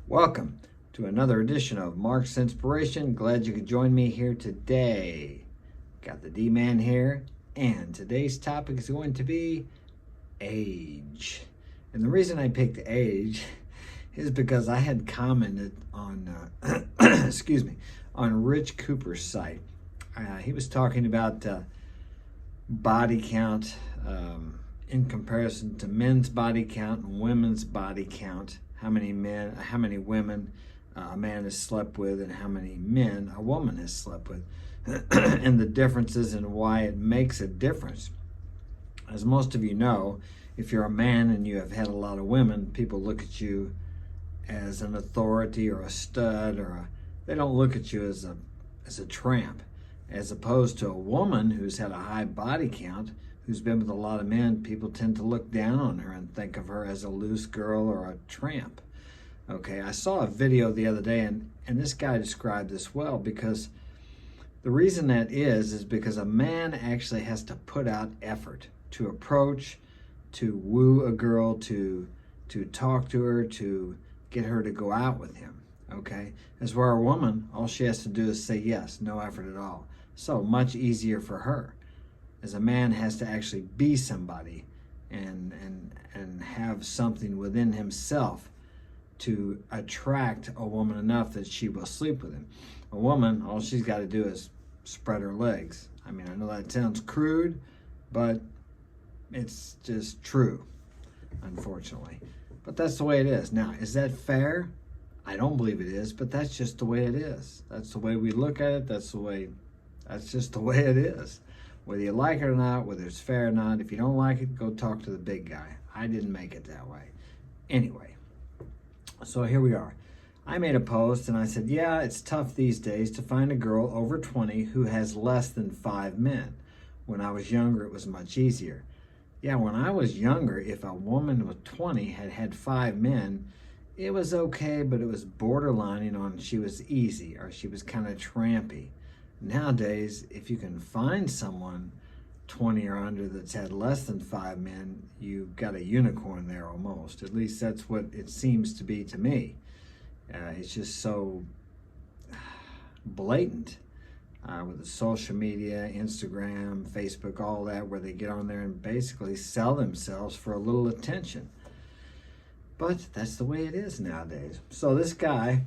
Welcome to another edition of Mark's Inspiration. Glad you could join me here today. Got the D-Man here, and today's topic is going to be age. And the reason I picked age is because I had commented on, excuse me, on Rich Cooper's site. He was talking about body count in comparison to men's body count and women's body count. How many women a man has slept with, and how many men a woman has slept with, and the differences and why it makes a difference. As most of you know, if you're a man and you have had a lot of women, people look at you as an authority or a stud, they don't look at you as a tramp, as opposed to a woman who's had a high body count, who's been with a lot of men. People tend to look down on her and think of her as a loose girl or a tramp. Okay, I saw a video the other day, and this guy described this well, because the reason that is because a man actually has to put out effort to approach, to woo a girl, to talk to her, to get her to go out with him. Okay, as where a woman, all she has to do is say yes, no effort at all. So much easier for her. As a man has to actually be somebody and have something within himself to attract a woman enough that she will sleep with him. A woman, all she's got to do is spread her legs. I mean, I know that sounds crude, but it's just true, unfortunately. But that's the way it is. Now, is that fair? I don't believe it is, but that's just the way it is. That's the way we look at it. That's just the way it is. Whether you like it or not, whether it's fair or not, if you don't like it, go talk to the big guy. I didn't make it that way. Anyway, so here we are. I made a post and I said, yeah, it's tough these days to find a girl over 20 who has less than 5 men. When I was younger, it was much easier. Yeah, when I was younger, if a woman with 20 had 5 men, it was okay, but it was borderlining on she was easy or she was kind of trampy. Nowadays, if you can find someone 20 or under that's had less than 5 men, you've got a unicorn there almost. At least that's what it seems to be to me. It's just so blatant with the social media, Instagram, Facebook, all that, where they get on there and basically sell themselves for a little attention. But that's the way it is nowadays. So this guy,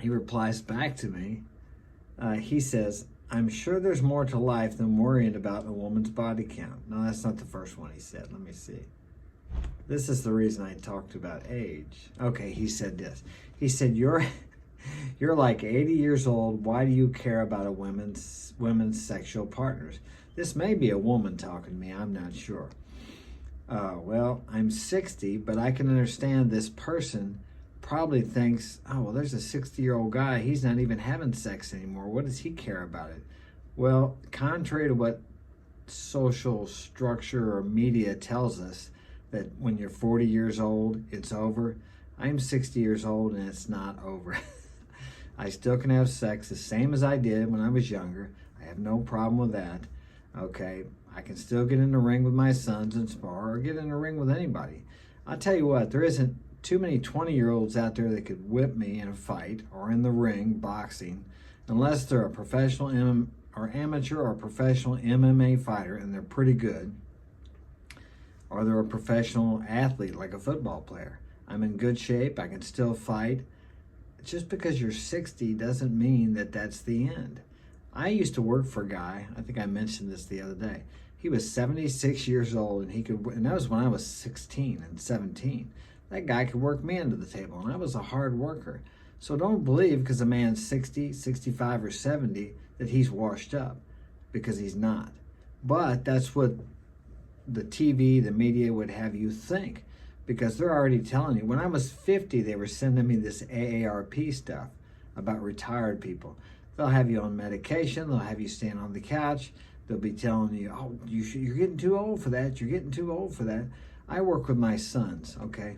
he replies back to me. He says, I'm sure there's more to life than worrying about a woman's body count. No, that's not the first one he said. Let me see. This is the reason I talked about age. Okay, he said this. He said, you're like 80 years old. Why do you care about a women's sexual partners? This may be a woman talking to me. I'm not sure. Well, I'm 60, but I can understand this person probably thinks, oh, well, there's a 60-year-old guy. He's not even having sex anymore. What does he care about it? Well, contrary to what social structure or media tells us, that when you're 40 years old, it's over. I'm 60 years old and it's not over. I still can have sex the same as I did when I was younger. I have no problem with that. Okay, I can still get in the ring with my sons and spar, or get in the ring with anybody. I'll tell you what, there isn't too many 20-year-olds out there that could whip me in a fight or in the ring boxing, unless they're a professional or amateur or professional MMA fighter and they're pretty good, or they're a professional athlete like a football player. I'm in good shape. I can still fight. Just because you're 60 doesn't mean that that's the end. I used to work for a guy, I think I mentioned this the other day. He was 76 years old, and that was when I was 16 and 17. That guy could work me into the table, and I was a hard worker. So don't believe because a man's 60, 65, or 70 that he's washed up, because he's not. But that's what the TV, the media would have you think, because they're already telling you. When I was 50, they were sending me this AARP stuff about retired people. They'll have you on medication. They'll have you stand on the couch. They'll be telling you, oh, you're getting too old for that. You're getting too old for that. I work with my sons, okay?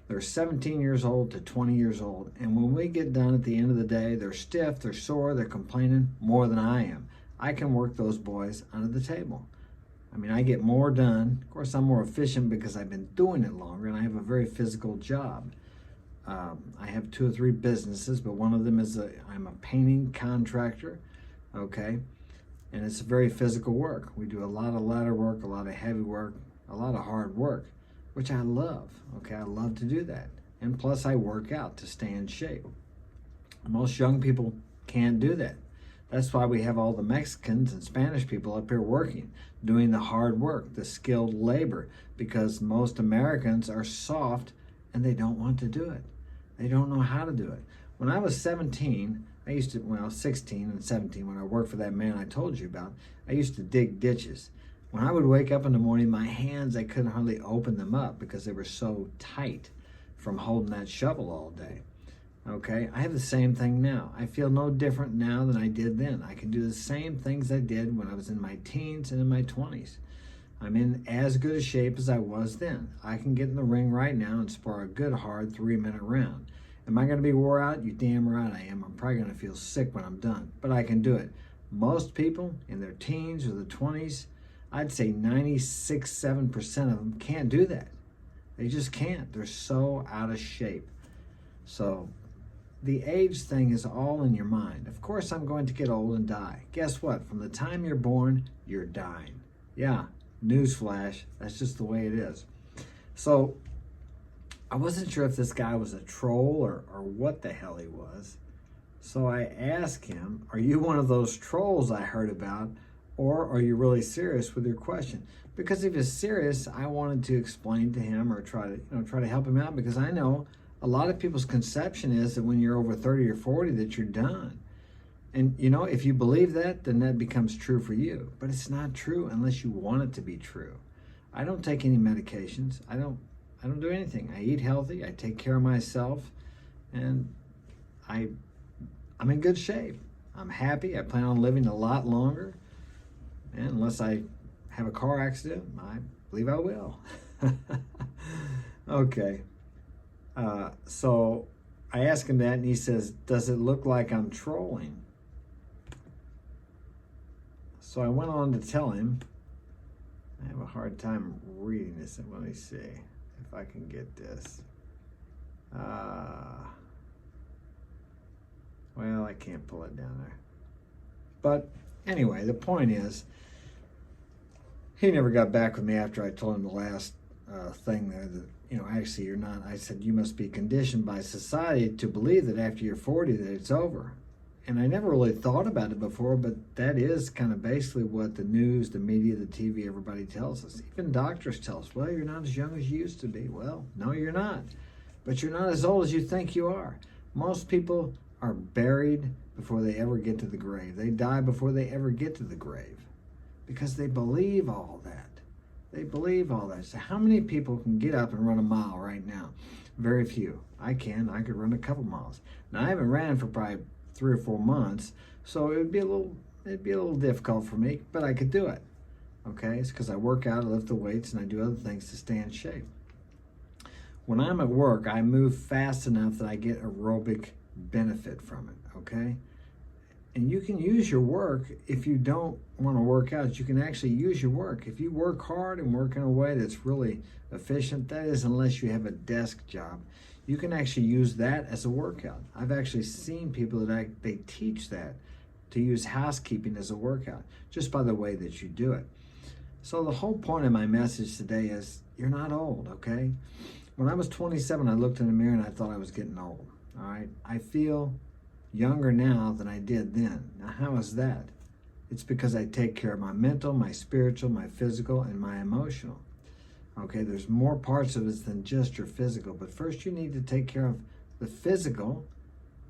They're 17 years old to 20 years old. And when we get done at the end of the day, they're stiff, they're sore, they're complaining more than I am. I can work those boys under the table. I mean, I get more done. Of course, I'm more efficient because I've been doing it longer and I have a very physical job. I have 2 or 3 businesses, but one of them is I'm a painting contractor, okay? And it's very physical work. We do a lot of ladder work, a lot of heavy work, a lot of hard work, which I love, okay? I love to do that. And plus I work out to stay in shape. Most young people can't do that. That's why we have all the Mexicans and Spanish people up here working, doing the hard work, the skilled labor, because most Americans are soft and they don't want to do it. They don't know how to do it. When I was 17, when I was 16 and 17, when I worked for that man I told you about, I used to dig ditches. When I would wake up in the morning, my hands, I couldn't hardly open them up because they were so tight from holding that shovel all day. Okay, I have the same thing now. I feel no different now than I did then. I can do the same things I did when I was in my teens and in my 20s. I'm in as good a shape as I was then. I can get in the ring right now and spar a good hard 3-minute round. Am I going to be wore out? You damn right I am. I'm probably going to feel sick when I'm done, but I can do it. Most people in their teens or the 20s, I'd say 96-7% of them can't do that. They just can't. They're so out of shape. So the age thing is all in your mind. Of course, I'm going to get old and die. Guess what? From the time you're born, you're dying. Yeah, newsflash. That's just the way it is. So I wasn't sure if this guy was a troll or what the hell he was. So I asked him, are you one of those trolls I heard about, or are you really serious with your question? Because if he's serious, I wanted to explain to him or try to help him out, because I know a lot of people's conception is that when you're over 30 or 40 that you're done. And if you believe that, then that becomes true for you. But it's not true unless you want it to be true. I don't take any medications. I don't do anything. I eat healthy, I take care of myself, and I'm in good shape. I'm happy. I plan on living a lot longer. And unless I have a car accident, I believe I will. Okay. So I asked him that, and he says, does it look like I'm trolling? So I went on to tell him, I have a hard time reading this. Let me see if I can get this. Well, I can't pull it down there. But anyway, the point is, he never got back with me after I told him the last thing there that, actually you're not. I said, you must be conditioned by society to believe that after you're 40 that it's over. And I never really thought about it before, but that is kind of basically what the news, the media, the TV, everybody tells us. Even doctors tell us, well, you're not as young as you used to be. Well, no, you're not. But you're not as old as you think you are. Most people are buried before they ever get to the grave. They die before they ever get to the grave because they believe all that. They believe all that. So how many people can get up and run a mile right now? Very few. I can. I could run a couple miles. Now, I haven't ran for probably 3 or 4 months, so it'd be a little difficult for me, but I could do it. Okay, it's because I work out, I lift the weights, and I do other things to stay in shape. When I'm at work, I move fast enough that I get aerobic benefit from it. Okay, and you can use your work if you don't want to work out. You can actually use your work if you work hard and work in a way that's really efficient. That is, unless you have a desk job. You can actually use that as a workout. I've actually seen people that they teach that to use housekeeping as a workout just by the way that you do it. So the whole point of my message today is you're not old, okay? When I was 27, I looked in the mirror and I thought I was getting old, all right? I feel younger now than I did then. Now, how is that? It's because I take care of my mental, my spiritual, my physical, and my emotional. Okay, there's more parts of it than just your physical, but first you need to take care of the physical,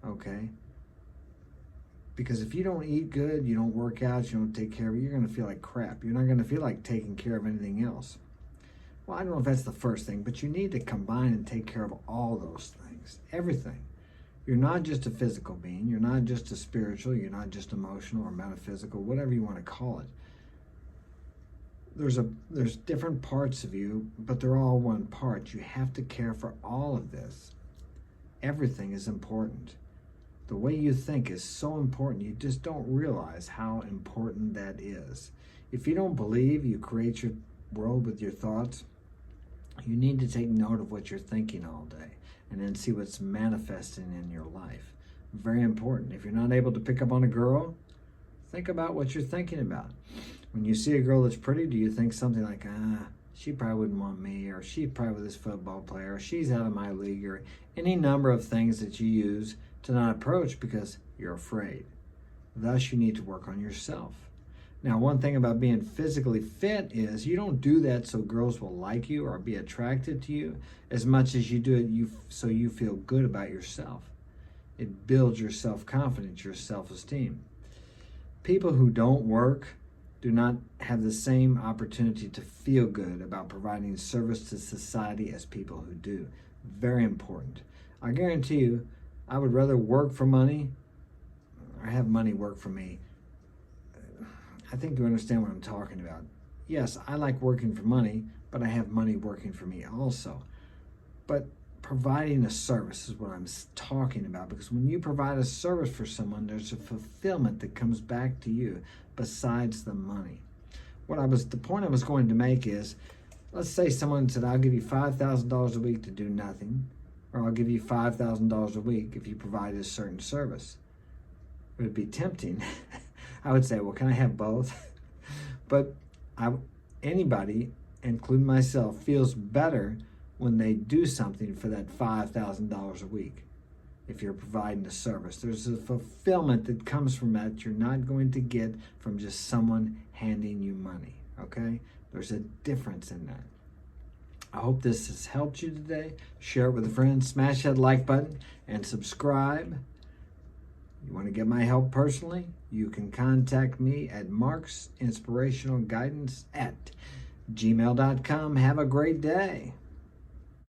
okay? Because if you don't eat good, you don't work out, you don't take care of it, you're going to feel like crap. You're not going to feel like taking care of anything else. Well, I don't know if that's the first thing, but you need to combine and take care of all those things, everything. You're not just a physical being, you're not just a spiritual, you're not just emotional or metaphysical, whatever you want to call it. There's different parts of you, but they're all one part. You have to care for all of this. Everything is important. The way you think is so important. You just don't realize how important that is. If you don't believe you create your world with your thoughts, You need to take note of what you're thinking all day and then see what's manifesting in your life. Very important. If you're not able to pick up on a girl, think about what you're thinking about. When you see a girl that's pretty, do you think something like, she probably wouldn't want me, or she's probably with this football player, or she's out of my league, or any number of things that you use to not approach because you're afraid. Thus, you need to work on yourself. Now, one thing about being physically fit is you don't do that so girls will like you or be attracted to you as much as you do it so you feel good about yourself. It builds your self-confidence, your self-esteem. People who don't work do not have the same opportunity to feel good about providing service to society as people who do. Very important. I guarantee you, I would rather work for money or have money work for me. I think you understand what I'm talking about. Yes, I like working for money, but I have money working for me also. But providing a service is what I'm talking about, because when you provide a service for someone, there's a fulfillment that comes back to you besides the money. The point I was going to make is, let's say someone said, I'll give you $5,000 a week to do nothing, or I'll give you $5,000 a week if you provide a certain service. It would be tempting. I would say, well, can I have both? But anybody, including myself, feels better when they do something for that $5,000 a week. If you're providing a service, there's a fulfillment that comes from that you're not going to get from just someone handing you money, okay? There's a difference in that. I hope this has helped you today. Share it with a friend, smash that like button, and subscribe. You want to get my help personally? You can contact me at marksinspirationalguidance@gmail.com. Have a great day.